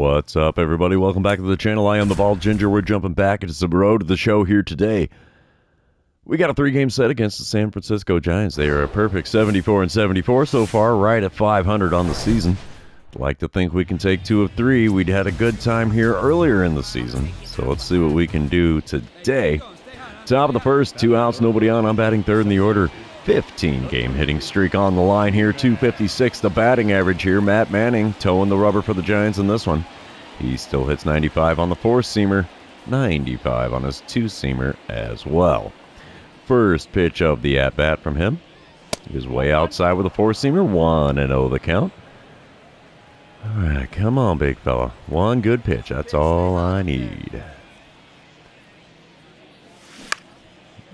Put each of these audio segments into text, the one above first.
What's up, everybody? Welcome back to the channel. I am the Bald Ginger. We're jumping back into some road to the show here today. We got a 3-game set against the San Francisco Giants. They are a perfect 74-74 so far, right at 500 on the season. I'd like to think we can take 2 of 3. We'd had a good time here earlier in the season, so let's see what we can do today. Top of the first, 2 outs, nobody on. I'm batting third in the order. 15-game hitting streak on the line here. 256 the batting average here. Matt Manning towing the rubber for the Giants in this one. He still hits 95 on the 4-seamer, 95 on his 2-seamer as well. First pitch of the at-bat from him is way outside with a 4-seamer. 1-0 the count. All right, come on, big fella. One good pitch. That's all I need.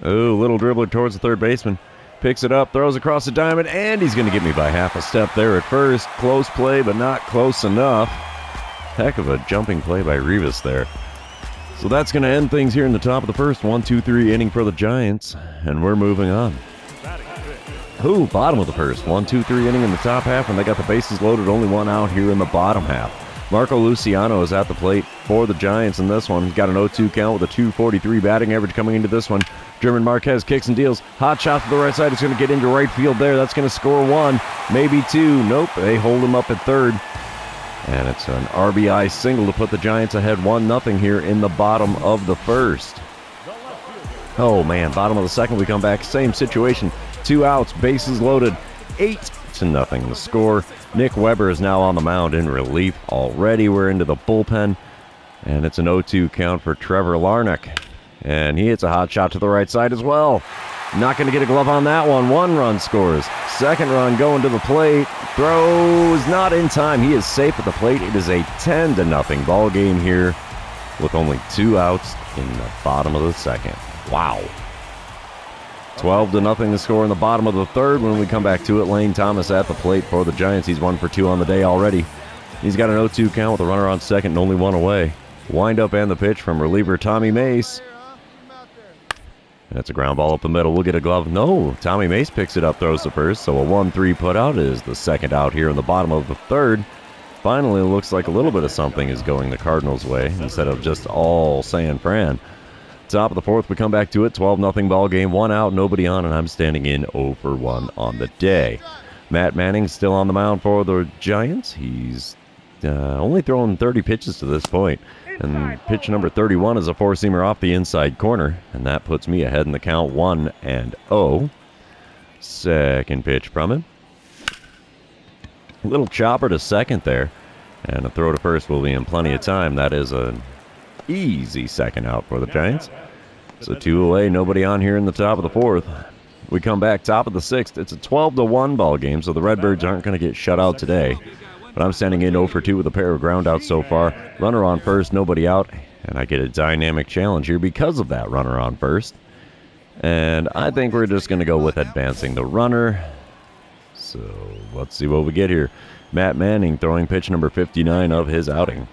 Oh, little dribbler towards the third baseman. Picks it up, throws across the diamond, and he's going to get me by half a step there at first. Close play, but not close enough. Heck of a jumping play by Rivas there. So that's going to end things here in the top of the first. 1-2-3 inning for the Giants, and we're moving on. Ooh, bottom of the first. 1-2-3 inning in the top half, and they got the bases loaded. Only one out here in the bottom half. Marco Luciano is at the plate for the Giants in this one. He's got an 0-2 count with a 243 batting average coming into this one. German Marquez kicks and deals. Hot shot to the right side. It's going to get into right field there. That's going to score 1, maybe 2. Nope, they hold him up at third. And it's an RBI single to put the Giants ahead 1-0 here in the bottom of the first. Oh, man, bottom of the second we come back. Same situation. 2 outs, bases loaded. 8-0 the score. Nick Weber is now on the mound in relief already. We're into the bullpen, and it's an 0-2 count for Trevor Larnach. And he hits a hot shot to the right side as well. Not going to get a glove on that one. 1 run scores. Second run going to the plate. Throws not in time. He is safe at the plate. It is a 10-0 ball game here with only 2 outs in the bottom of the second. Wow. 12-0 the score in the bottom of the third. When we come back to it, Lane Thomas at the plate for the Giants. He's 1 for 2 on the day already. He's got an 0-2 count with a runner on second and only 1 away. Wind up and the pitch from reliever Tommy Mace. That's a ground ball up the middle. We'll get a glove. No, Tommy Mace picks it up, throws the first. So a 1-3 put out is the second out here in the bottom of the third. Finally, it looks like a little bit of something is going the Cardinals' way instead of just all San Fran. Top of the fourth, we come back to it. 12-0 ball game. 1 out, nobody on, and I'm standing in 0 for 1 on the day. Matt Manning still on the mound for the Giants. He's only thrown 30 pitches to this point. And pitch number 31 is a 4-seamer off the inside corner, and that puts me ahead in the count 1-0. Second pitch from him. A little chopper to second there, and a throw to first will be in plenty of time. That is an easy second out for the Giants. So 2 away, nobody on here in the top of the fourth. We come back top of the sixth. It's a 12-1 ball game, so the Redbirds aren't going to get shut out today. But I'm standing in 0 for 2 with a pair of groundouts so far. Runner on first, nobody out. And I get a dynamic challenge here because of that runner on first. And I think we're just going to go with advancing the runner. So let's see what we get here. Matt Manning throwing pitch number 59 of his outing.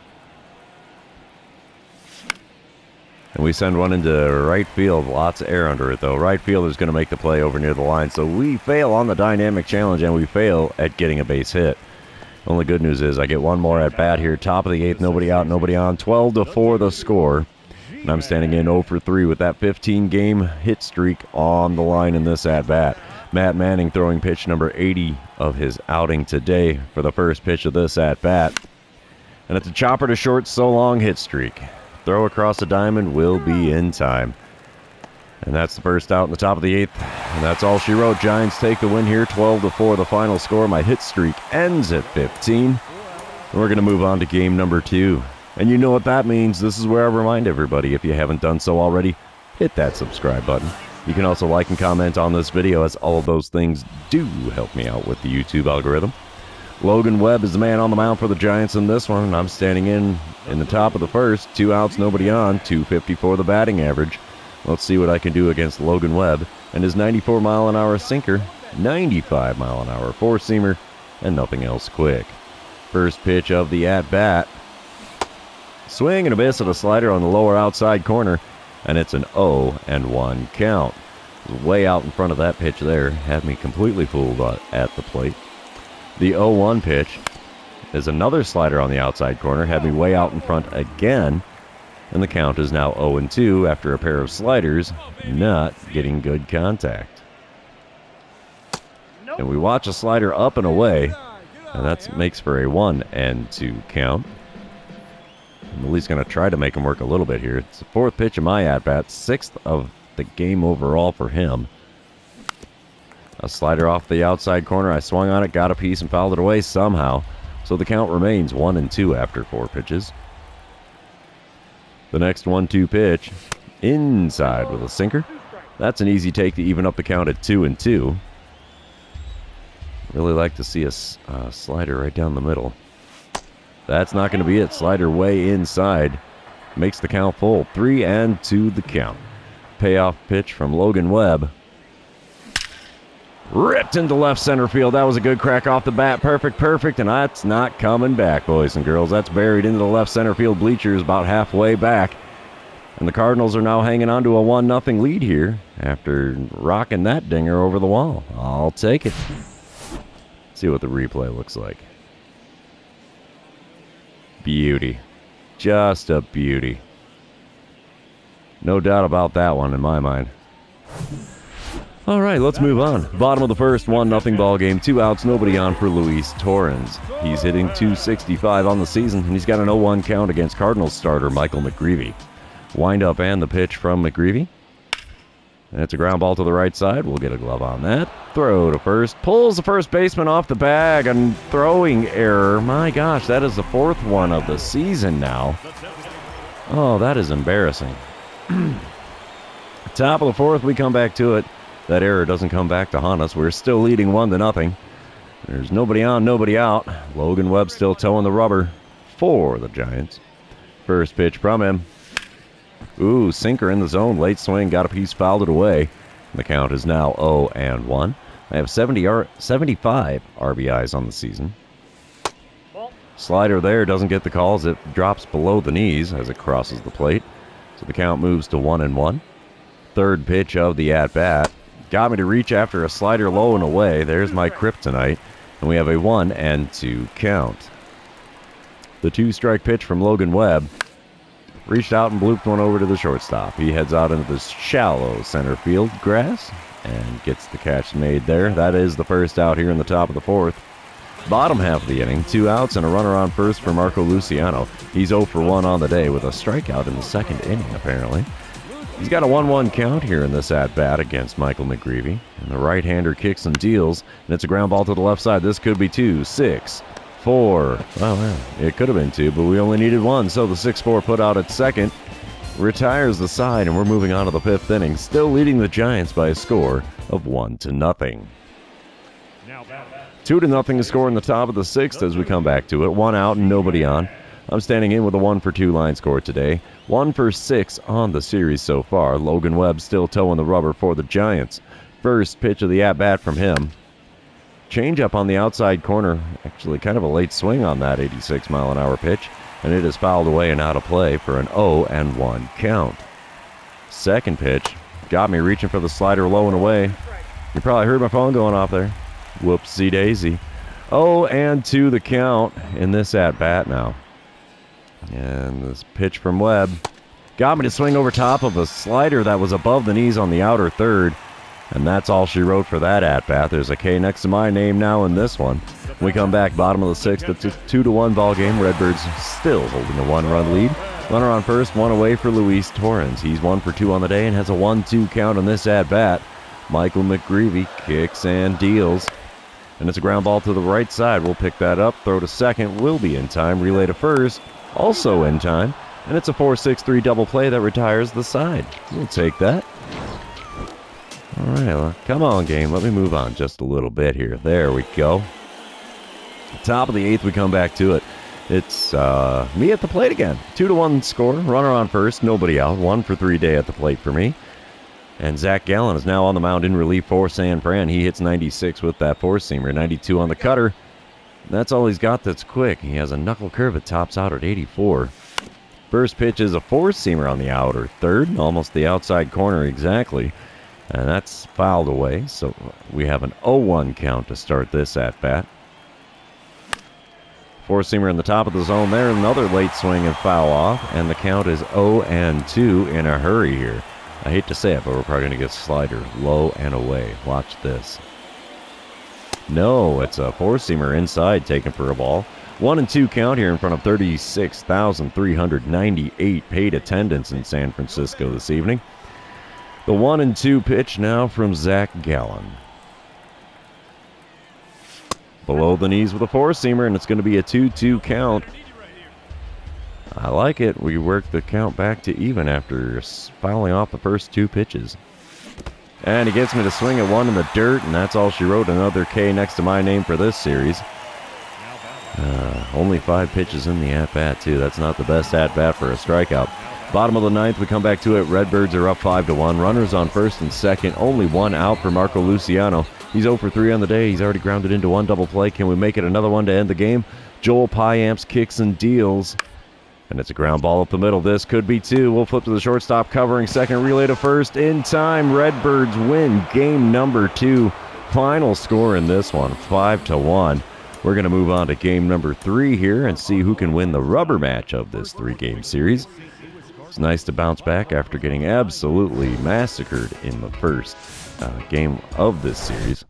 And we send one into right field. Lots of air under it, though. Right field is going to make the play over near the line. So we fail on the dynamic challenge, and we fail at getting a base hit. Only good news is I get one more at bat here. Top of the eighth, nobody out, nobody on. 12-4 the score. And I'm standing in 0 for 3 with that 15-game hit streak on the line in this at bat. Matt Manning throwing pitch number 80 of his outing today for the first pitch of this at bat. And it's a chopper to short, so long hit streak. Throw across the diamond will be in time. And that's the first out in the top of the eighth. And that's all she wrote. Giants take the win here, 12-4 the final score. My hit streak ends at 15. And we're going to move on to game number 2. And you know what that means. This is where I remind everybody, if you haven't done so already, hit that subscribe button. You can also like and comment on this video, as all of those things do help me out with the YouTube algorithm. Logan Webb is the man on the mound for the Giants in this one. And I'm standing in the top of the first. 2 outs, nobody on. 254 the batting average. Let's see what I can do against Logan Webb and his 94-mile-an-hour sinker, 95-mile-an-hour 4-seamer, and nothing else quick. First pitch of the at-bat. Swing and a miss at a slider on the lower outside corner, and it's an 0-1 count. Way out in front of that pitch there. Had me completely fooled at the plate. The 0-1 pitch is another slider on the outside corner. Had me way out in front again. And the count is now 0-2 after a pair of sliders not getting good contact. And we watch a slider up and away, and that makes for a 1-2 count. Millie's going to try to make him work a little bit here. It's the fourth pitch of my at-bat, sixth of the game overall for him. A slider off the outside corner. I swung on it, got a piece, and fouled it away somehow. So the count remains 1-2 after 4 pitches. The next 1-2 pitch, inside with a sinker. That's an easy take to even up the count at 2-2. Really like to see a slider right down the middle. That's not going to be it. Slider way inside. Makes the count full. 3-2 the count. Payoff pitch from Logan Webb. Ripped into left center field. That was a good crack off the bat. Perfect. And that's not coming back, boys and girls. That's buried into the left center field bleachers about halfway back. And the Cardinals are now hanging on to a 1-0 lead here after rocking that dinger over the wall. I'll take it. See what the replay looks like. Beauty. Just a beauty. No doubt about that one in my mind. All right, let's move on. Bottom of the first, 1-0 ball game. 2 outs, nobody on for Luis Torrens. He's hitting .265 on the season, and he's got an 0-1 count against Cardinals starter Michael McGreevy. Wind up and the pitch from McGreevy. And it's a ground ball to the right side. We'll get a glove on that. Throw to first. Pulls the first baseman off the bag. And throwing error. My gosh, that is the 4th one of the season now. Oh, that is embarrassing. Top of the 4th, we come back to it. That error doesn't come back to haunt us. We're still leading 1-0. There's nobody on, nobody out. Logan Webb still towing the rubber for the Giants. First pitch from him. Ooh, sinker in the zone. Late swing. Got a piece, fouled it away. The count is now 0-1. I have 75 RBIs on the season. Slider there doesn't get the calls. It drops below the knees as it crosses the plate. So the count moves to 1-1. Third pitch of the at-bat. Got me to reach after a slider low and away. There's my kryptonite. And we have a 1-2 count. The 2-strike pitch from Logan Webb. Reached out and blooped one over to the shortstop. He heads out into the shallow center field grass and gets the catch made there. That is the first out here in the top of the 4th. Bottom half of the inning, 2 outs and a runner on first for Marco Luciano. He's 0 for 1 on the day with a strikeout in the 2nd inning, apparently. He's got a 1-1 count here in this at-bat against Michael McGreevy. And the right-hander kicks and deals, and it's a ground ball to the left side. This could be 2, 6, 4. Well, it could have been 2, but we only needed 1, so the 6-4 put out at second retires the side, and we're moving on to the 5th inning, still leading the Giants by a score of 1-0. 2-0 to score in the top of the 6th as we come back to it. 1 out and nobody on. I'm standing in with a 1-for-2 line score today. 1 for 6 on the series so far. Logan Webb still towing the rubber for the Giants. First pitch of the at-bat from him. Changeup on the outside corner. Actually kind of a late swing on that 86-mile-an-hour pitch. And it is fouled away and out of play for an 0-1 count. Second pitch. Got me reaching for the slider low and away. You probably heard my phone going off there. Whoopsie daisy. 0-2 the count in this at-bat now. And this pitch from Webb got me to swing over top of a slider that was above the knees on the outer third. And that's all she wrote for that at-bat. There's a K next to my name now in this one. We come back bottom of the 6th. It's a 2-1 ball game. Redbirds still holding a 1-run lead. Runner on first, 1 away for Luis Torrens. He's 1 for 2 on the day and has a 1-2 count on this at-bat. Michael McGreevy kicks and deals. And it's a ground ball to the right side. We'll pick that up. Throw to second. Will be in time. Relay to first. Also in time. And it's a 4-6-3 double play that retires the side. We'll take that. All right, well, come on, game. Let me move on just a little bit here. There we go. Top of the 8th, we come back to it. It's me at the plate again. 2-1 score. Runner on first. Nobody out. 1 for 3 day at the plate for me. And Zach Gallen is now on the mound in relief for San Fran. He hits 96 with that four-seamer. 92 on the cutter. That's all he's got that's quick. He has a knuckle curve that tops out at 84. First pitch is a four-seamer on the outer third. Almost the outside corner exactly. And that's fouled away. So we have an 0-1 count to start this at-bat. Four-seamer in the top of the zone there. Another late swing and foul off. And the count is 0-2 in a hurry here. I hate to say it, but we're probably going to get slider low and away. Watch this. No, it's a four-seamer inside taken for a ball. 1-2 count here in front of 36,398 paid attendance in San Francisco this evening. The 1-2 pitch now from Zach Gallen. Below the knees with a four-seamer, and it's going to be a 2-2 count. I like it. We work the count back to even after fouling off the first two pitches. And he gets me to swing at one in the dirt, and that's all she wrote. Another K next to my name for this series. Only 5 pitches in the at-bat, too. That's not the best at-bat for a strikeout. Bottom of the ninth, we come back to it. Redbirds are up 5-1. Runners on first and second. Only one out for Marco Luciano. He's 0 for 3 on the day. He's already grounded into one double play. Can we make it another one to end the game? Joel Piamps kicks and deals. And it's a ground ball up the middle. This could be 2. We'll flip to the shortstop, covering second, relay to first. In time, Redbirds win game number 2. Final score in this one, 5-1. We're going to move on to game number 3 here and see who can win the rubber match of this 3-game series. It's nice to bounce back after getting absolutely massacred in the first game of this series.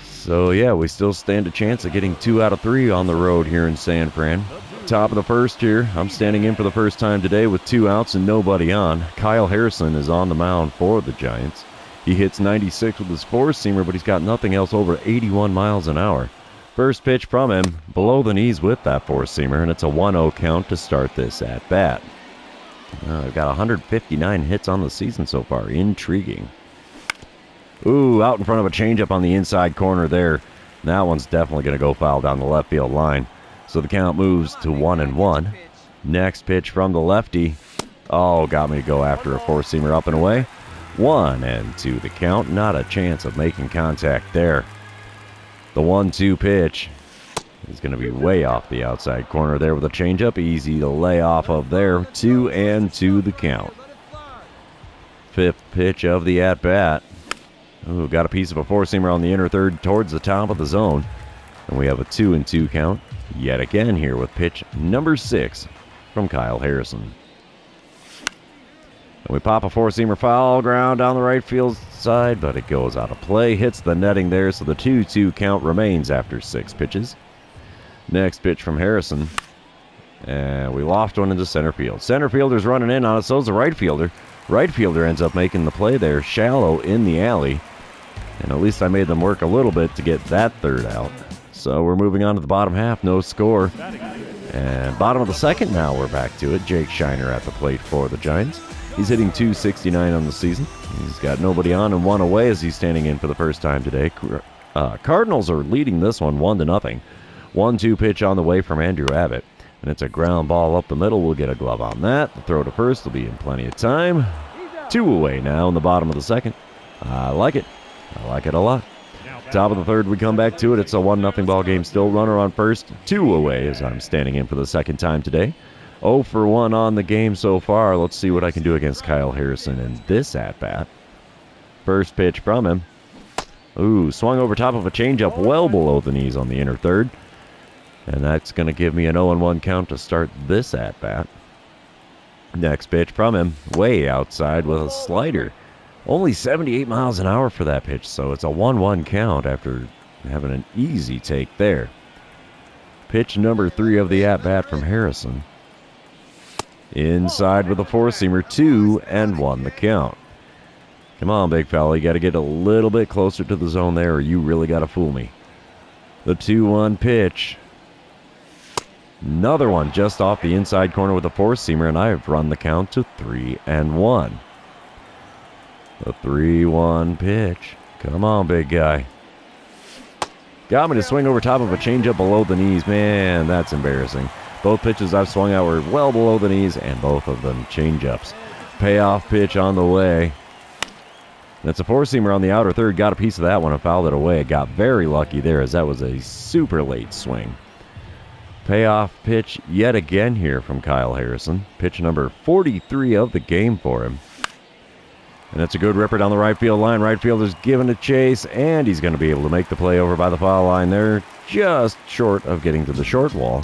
So yeah, we still stand a chance of getting 2 out of 3 on the road here in San Fran. Top of the first here. I'm standing in for the first time today with 2 outs and nobody on. Kyle Harrison is on the mound for the Giants. He hits 96 with his four-seamer, but he's got nothing else over 81 miles an hour. First pitch from him, below the knees with that four-seamer, and it's a 1-0 count to start this at-bat. I've got 159 hits on the season so far. Intriguing. Ooh, out in front of a changeup on the inside corner there. That one's definitely going to go foul down the left field line. So the count moves to 1-1. Next pitch from the lefty. Oh, got me to go after a four-seamer up and away. 1-2 the count. Not a chance of making contact there. The 1-2 pitch is going to be way off the outside corner there with a changeup. Easy to lay off of there. 2-2 the count. Fifth pitch of the at-bat. Ooh, got a piece of a four-seamer on the inner third towards the top of the zone. And we have a 2-2 count yet again here with pitch number 6 from Kyle Harrison. And we pop a four-seamer foul ground down the right field side, but it goes out of play. Hits the netting there, so the 2-2 count remains after 6 pitches. Next pitch from Harrison. And we loft one into center field. Center fielder's running in on it, so's the right fielder. Right fielder ends up making the play there, shallow in the alley. And at least I made them work a little bit to get that third out. So we're moving on to the bottom half, no score. And bottom of the second now, we're back to it. Jake Shiner at the plate for the Giants. He's hitting .269 on the season. He's got nobody on and 1 away as he's standing in for the first time today. Cardinals are leading this one 1-0. 1-2 pitch on the way from Andrew Abbott. And it's a ground ball up the middle. We'll get a glove on that. The throw to first will be in plenty of time. 2 away now in the bottom of the second. I like it. I like it a lot. Top of the third, we come back to it. It's a 1-0 ball game still. Runner on first, 2 away as I'm standing in for the second time today. 0 for 1 on the game so far. Let's see what I can do against Kyle Harrison in this at-bat. First pitch from him. Ooh, swung over top of a changeup well below the knees on the inner third. And that's going to give me an 0-1 count to start this at-bat. Next pitch from him, way outside with a slider. Only 78 miles an hour for that pitch, so it's a 1-1 count after having an easy take there. Pitch number 3 of the at-bat from Harrison. Inside with a four-seamer, 2-1 the count. Come on, big fella, you got to get a little bit closer to the zone there or you really got to fool me. The 2-1 pitch. Another one just off the inside corner with a four-seamer, and I've run the count to 3-1. The 3-1 pitch. Come on, big guy. Got me to swing over top of a changeup below the knees. Man, that's embarrassing. Both pitches I've swung out were well below the knees, and both of them changeups. Payoff pitch on the way. That's a four-seamer on the outer third. Got a piece of that one and fouled it away. Got very lucky there as that was a super late swing. Payoff pitch yet again here from Kyle Harrison. Pitch number 43 of the game for him. And it's a good ripper down the right field line. Right fielder's giving a chase, and he's going to be able to make the play over by the foul line there, just short of getting to the short wall.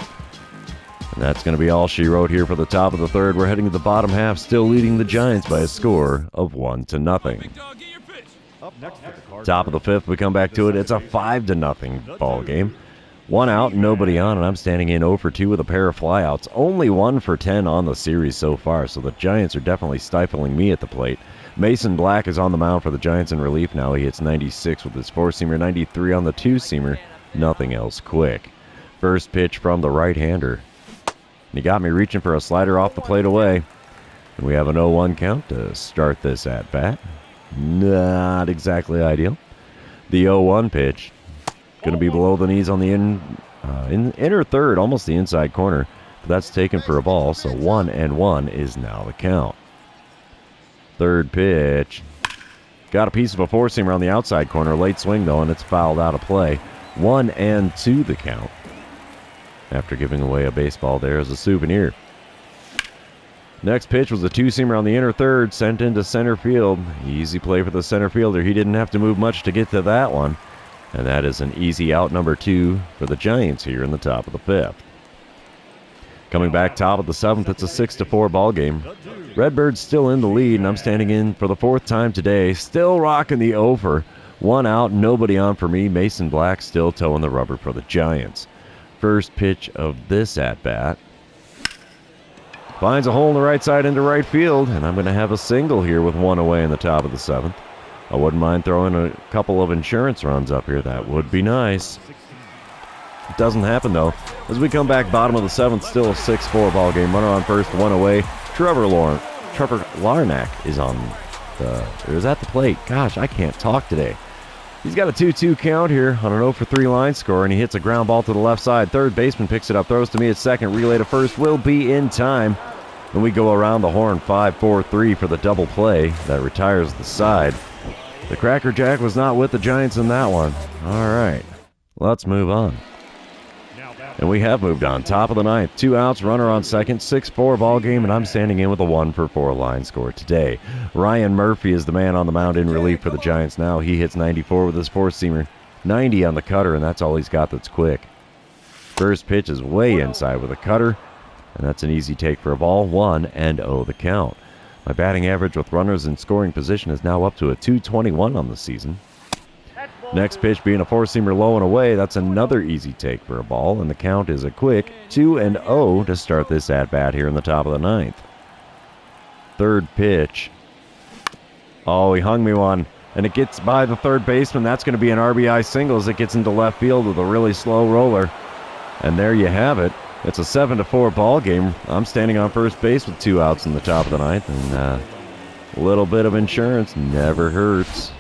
And that's going to be all she wrote here for the top of the third. We're heading to the bottom half, still leading the Giants by a score of 1-0. Top of the fifth, we come back to it. It's a 5-0 ball game. 1 out, nobody on, and I'm standing in 0 for 2 with a pair of flyouts. Only 1 for 10 on the series so far, so the Giants are definitely stifling me at the plate. Mason Black is on the mound for the Giants in relief now. He hits 96 with his 4-seamer, 93 on the 2-seamer. Nothing else quick. First pitch from the right-hander. He got me reaching for a slider off the plate away. And we have an 0-1 count to start this at-bat. Not exactly ideal. The 0-1 pitch. Going to be below the knees on the inner third, almost the inside corner. But that's taken for a ball, so 1-1 is now the count. Third pitch. Got a piece of a 4-seamer on the outside corner. Late swing, though, and it's fouled out of play. 1-2 the count. After giving away a baseball there as a souvenir. Next pitch was a 2-seamer on the inner third, sent into center field. Easy play for the center fielder. He didn't have to move much to get to that one. And that is an easy out number 2 for the Giants here in the top of the fifth. Coming back top of the seventh, it's a 6-4 ball game. Redbirds still in the lead, and I'm standing in for the 4th time today. Still rocking the over. 1 out, nobody on for me. Mason Black still towing the rubber for the Giants. First pitch of this at-bat. Finds a hole in the right side into right field, and I'm going to have a single here with 1 away in the top of the 7th. I wouldn't mind throwing a couple of insurance runs up here. That would be nice. It doesn't happen, though. As we come back bottom of the 7th, still a 6-4 ball game. Runner on first, 1 away. Trevor Larnack is at the plate. Gosh, I can't talk today. He's got a 2-2 count here on an 0 for 3 line score, and he hits a ground ball to the left side. Third baseman picks it up, throws to me at second. Relay to first will be in time. And we go around the horn 5-4-3 for the double play that retires the side. The Cracker Jack was not with the Giants in that one. All right, let's move on. And we have moved on. Top of the 9th, 2 outs, runner on second, 6-4 ball game, and I'm standing in with a 1 for 4 line score today. Ryan Murphy is the man on the mound in relief for the Giants now. He hits 94 with his 4-seamer, 90 on the cutter, and that's all he's got that's quick. First pitch is way inside with a cutter, and that's an easy take for a ball. 1-0 the count. My batting average with runners in scoring position is now up to a .221 on the season. Next pitch being a 4-seamer low and away. That's another easy take for a ball, and the count is a quick 2-0 to start this at-bat here in the top of the 9th. Third pitch. Oh, he hung me one, and it gets by the third baseman. That's going to be an RBI single as it gets into left field with a really slow roller. And there you have it. It's a 7-4 ball game. I'm standing on first base with 2 outs in the top of the 9th, and a little bit of insurance never hurts.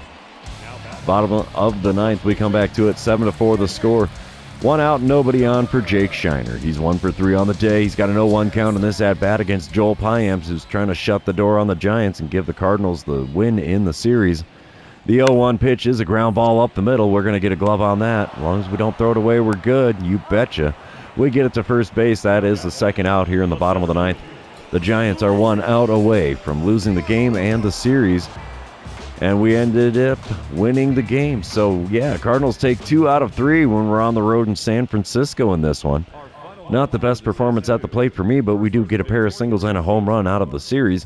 Bottom of the 9th, we come back to it. 7-4 the score. 1 out, nobody on for Jake Shiner. He's 1 for 3 on the day. He's got an 0-1 count in this at-bat against Joel Piamps, who's trying to shut the door on the Giants and give the Cardinals the win in the series. The 0-1 pitch is a ground ball up the middle. We're going to get a glove on that. As long as we don't throw it away, we're good. You betcha. We get it to first base. That is the second out here in the bottom of the 9th. The Giants are 1 out away from losing the game and the series. And we ended up winning the game. So, yeah, Cardinals take 2 out of 3 when we're on the road in San Francisco in this one. Not the best performance at the plate for me, but we do get a pair of singles and a home run out of the series.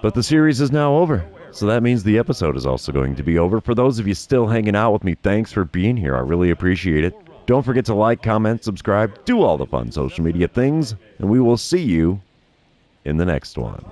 But the series is now over. So that means the episode is also going to be over. For those of you still hanging out with me, thanks for being here. I really appreciate it. Don't forget to like, comment, subscribe, do all the fun social media things, and we will see you in the next one.